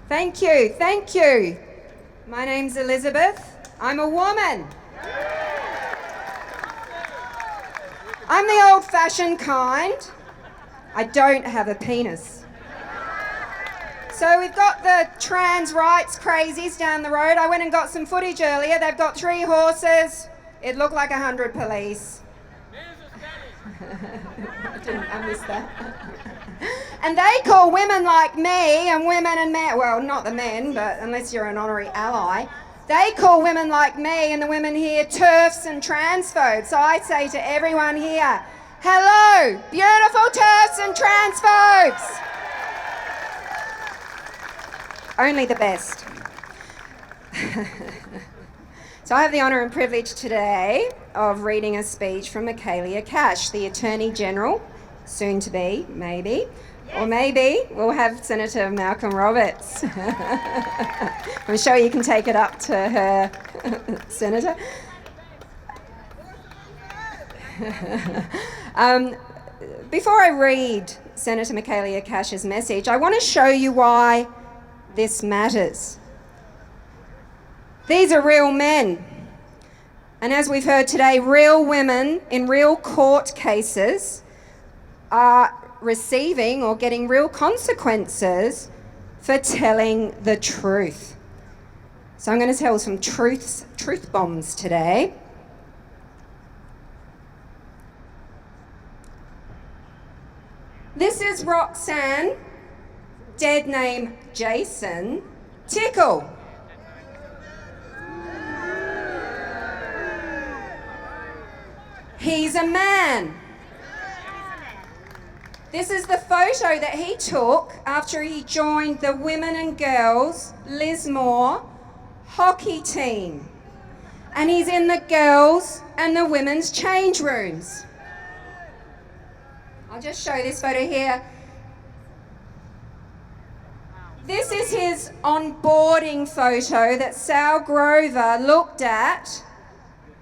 Thank you, thank you. My name's Elizabeth. I'm a woman. I'm the old-fashioned kind. I don't have a penis. So we've got the trans rights crazies down the road. I went and got some footage earlier. They've got 3 horses. It looked like 100 police. I missed that. And they call women like me and women and men, well, not the men, but unless you're an honorary ally, they call women like me and the women here TERFs and transphobes. So I say to everyone here, hello, beautiful TERFs and transphobes. Only the best. So I have the honour and privilege today of reading a speech from Michaelia Cash, the Attorney General, soon to be, maybe. Yes. Or maybe we'll have Senator Malcolm Roberts. I'm sure you can take it up to her, Senator. Before I read Senator Michaelia Cash's message, I want to show you why this matters. These are real men. And as we've heard today, real women in real court cases are receiving or getting real consequences for telling the truth. So I'm going to tell some truth bombs today. This is Roxanne, dead name Jason, Tickle. He's a man. This is the photo that he took after he joined the Women and Girls Lismore hockey team. And he's in the girls and the women's change rooms. I'll just show this photo here. This is his onboarding photo that Sal Grover looked at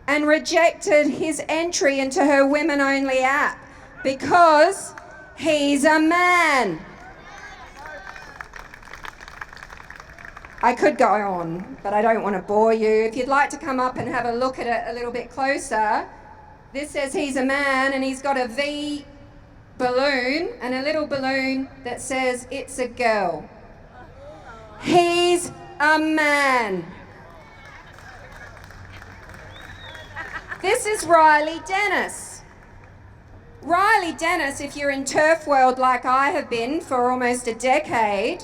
and rejected his entry into her women-only app because he's a man. I could go on, but I don't want to bore you. If you'd like to come up and have a look at it a little bit closer, this says he's a man and he's got a V balloon and a little balloon that says it's a girl. He's a man. This is Riley Dennis. Riley Dennis, if you're in turf world like I have been for almost a decade,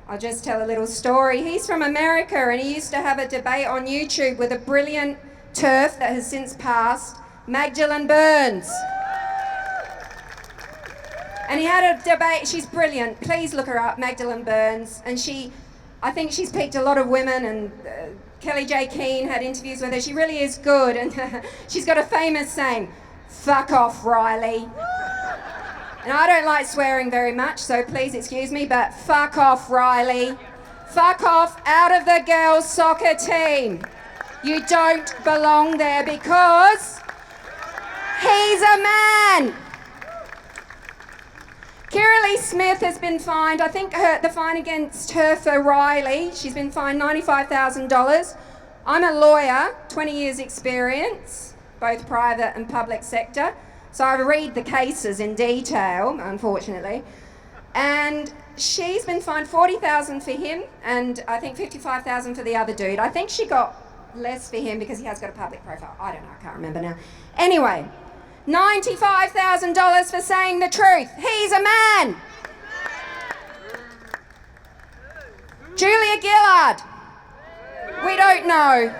I'll just tell a little story. He's from America and he used to have a debate on YouTube with a brilliant turf that has since passed, Magdalene Burns. And he had a debate, she's brilliant, please look her up, Magdalene Burns, and I think she's picked a lot of women, and Kelly J. Keane had interviews with her. She really is good, and she's got a famous saying, "Fuck off, Riley." And I don't like swearing very much, so please excuse me, but fuck off, Riley. Fuck off out of the girls' soccer team. You don't belong there because he's a man. Kiralee Smith has been fined, I think the fine against her for Riley, she's been fined $95,000. I'm a lawyer, 20 years experience, both private and public sector. So I read the cases in detail, unfortunately. And she's been fined $40,000 for him and I think $55,000 for the other dude. I think she got less for him because he has got a public profile. I don't know, I can't remember now. Anyway. $95,000 for saying the truth. He's a man. Julia Gillard. We don't know.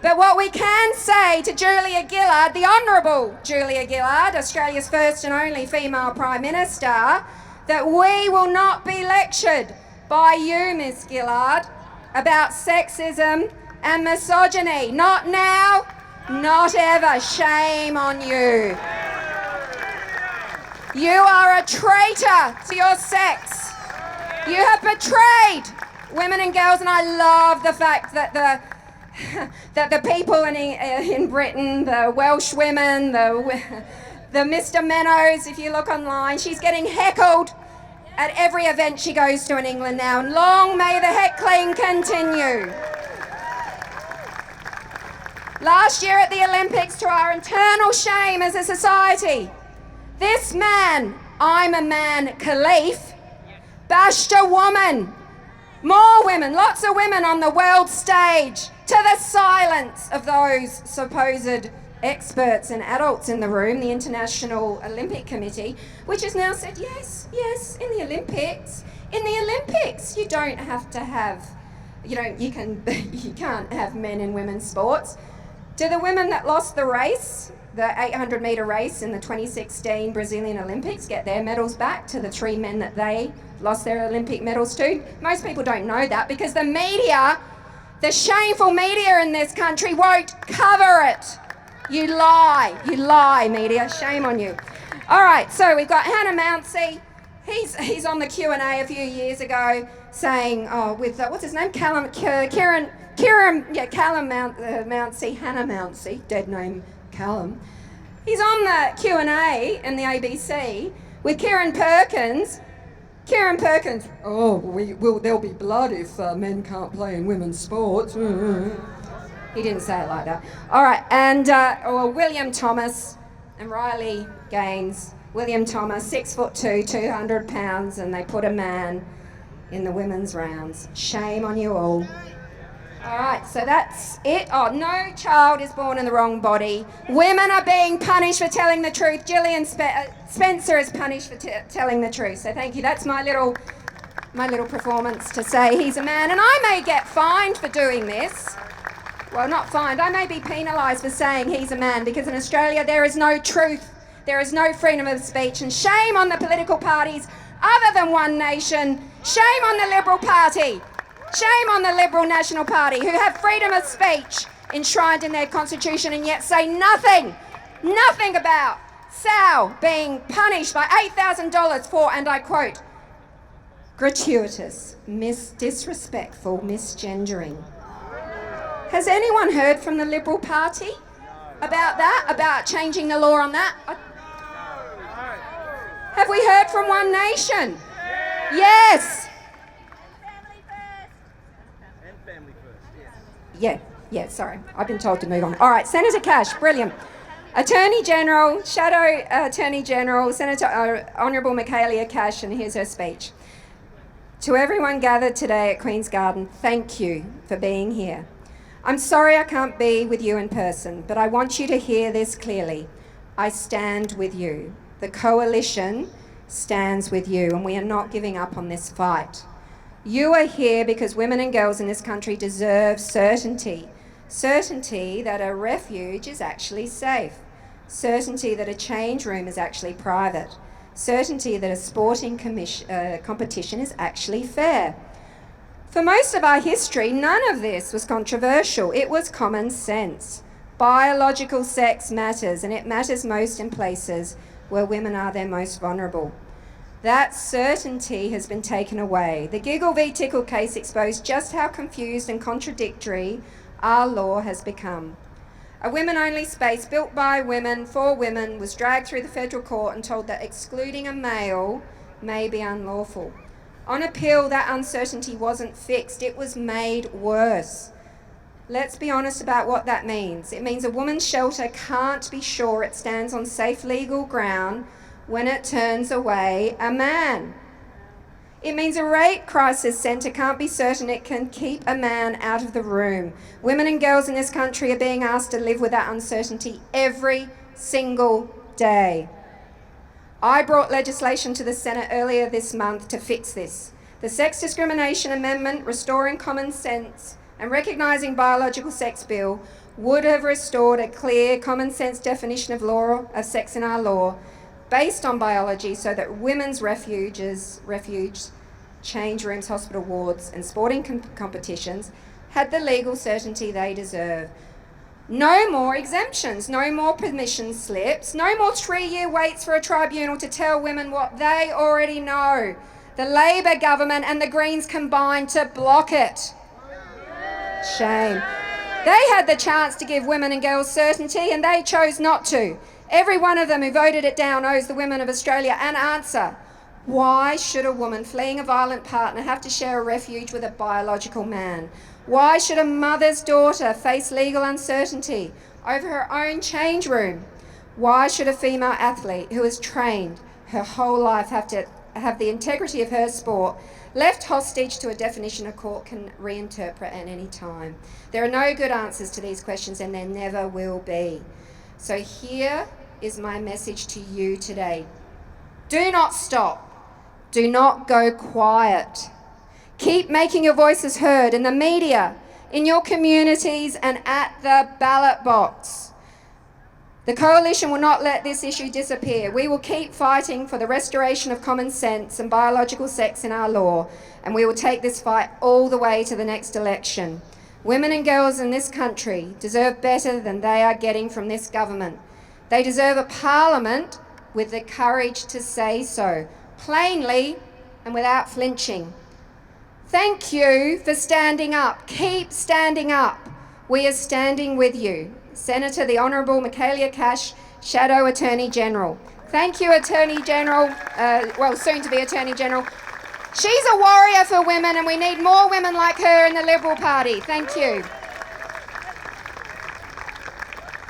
But what we can say to Julia Gillard, the Honourable Julia Gillard, Australia's first and only female Prime Minister, that we will not be lectured by you, Miss Gillard, about sexism and misogyny. Not now, not ever. Shame on you. You are a traitor to your sex. You have betrayed women and girls, and I love the fact that the people in Britain, the Welsh women, the Mr. Mennows, if you look online, she's getting heckled at every event she goes to in England now, and long may the heckling continue. Last year at the Olympics, to our internal shame as a society, this man, I'm a man, Khalif, bashed a woman. More women, lots of women on the world stage, to the silence of those supposed experts and adults in the room, the International Olympic Committee, which has now said, yes, in the Olympics, you don't have to have, you can't have men in women's sports. Do the women that lost the race, the 800 metre race in the 2016 Brazilian Olympics, get their medals back to the 3 men that they lost their Olympic medals to? Most people don't know that because the media, the shameful media in this country, won't cover it. You lie, media. Shame on you. All right, so we've got Hannah Mounsey. He's on the Q&A a few years ago saying, what's his name? Callum Mounsey, Hannah Mounsey, dead name Callum. He's on the Q&A in the ABC with Kieran Perkins. Kieran Perkins, there'll be blood if men can't play in women's sports. He didn't say it like that. All right, and William Thomas and Riley Gaines. William Thomas, 6'2", 200 pounds, and they put a man in the women's rounds. Shame on you all. All right, so that's it. Oh, no child is born in the wrong body. Women are being punished for telling the truth. Gillian Spencer is punished for telling the truth. So thank you. That's my little performance to say he's a man. And I may get fined for doing this. Well, not fined. I may be penalised for saying he's a man because in Australia there is no truth. There is no freedom of speech. And shame on the political parties other than One Nation. Shame on the Liberal Party. Shame on the Liberal National Party who have freedom of speech enshrined in their constitution and yet say nothing about Sal being punished by $8,000 for, and I quote, gratuitous, disrespectful misgendering. Has anyone heard from the Liberal Party about that, about changing the law on that? Have we heard from One Nation? Yes. Yeah, sorry. I've been told to move on. All right, Senator Cash, brilliant. Attorney General, Shadow Attorney General, Senator Honourable Michaelia Cash, and here's her speech. To everyone gathered today at Queen's Garden, thank you for being here. I'm sorry I can't be with you in person, but I want you to hear this clearly. I stand with you. The coalition stands with you, and we are not giving up on this fight. You are here because women and girls in this country deserve certainty. Certainty that a refuge is actually safe. Certainty that a change room is actually private. Certainty that a sporting competition is actually fair. For most of our history, none of this was controversial. It was common sense. Biological sex matters, and it matters most in places where women are their most vulnerable. That certainty has been taken away. The Giggle v. Tickle case exposed just how confused and contradictory our law has become. A women-only space built by women for women was dragged through the federal court and told that excluding a male may be unlawful. On appeal, that uncertainty wasn't fixed. It was made worse. Let's be honest about what that means. It means a woman's shelter can't be sure it stands on safe legal ground when it turns away a man. It means a rape crisis centre can't be certain it can keep a man out of the room. Women and girls in this country are being asked to live with that uncertainty every single day. I brought legislation to the Senate earlier this month to fix this. The Sex Discrimination Amendment, Restoring Common Sense and Recognising Biological Sex Bill, would have restored a clear, common sense definition of sex in our law based on biology so that women's refuge, change rooms, hospital wards and sporting competitions had the legal certainty they deserve. No more exemptions, no more permission slips, no more 3-year waits for a tribunal to tell women what they already know. The Labor government and the Greens combined to block it. Shame. They had the chance to give women and girls certainty and they chose not to. Every one of them who voted it down owes the women of Australia an answer. Why should a woman fleeing a violent partner have to share a refuge with a biological man? Why should a mother's daughter face legal uncertainty over her own change room? Why should a female athlete who has trained her whole life have to have the integrity of her sport left hostage to a definition a court can reinterpret at any time? There are no good answers to these questions, and there never will be. So here is my message to you today. Do not stop. Do not go quiet. Keep making your voices heard in the media, in your communities, and at the ballot box. The Coalition will not let this issue disappear. We will keep fighting for the restoration of common sense and biological sex in our law, and we will take this fight all the way to the next election. Women and girls in this country deserve better than they are getting from this government. They deserve a parliament with the courage to say so, plainly and without flinching. Thank you for standing up. Keep standing up. We are standing with you. Senator the Honourable Michaelia Cash, Shadow Attorney General. Thank you, Attorney General, soon to be Attorney General. She's a warrior for women, and we need more women like her in the Liberal Party. Thank you.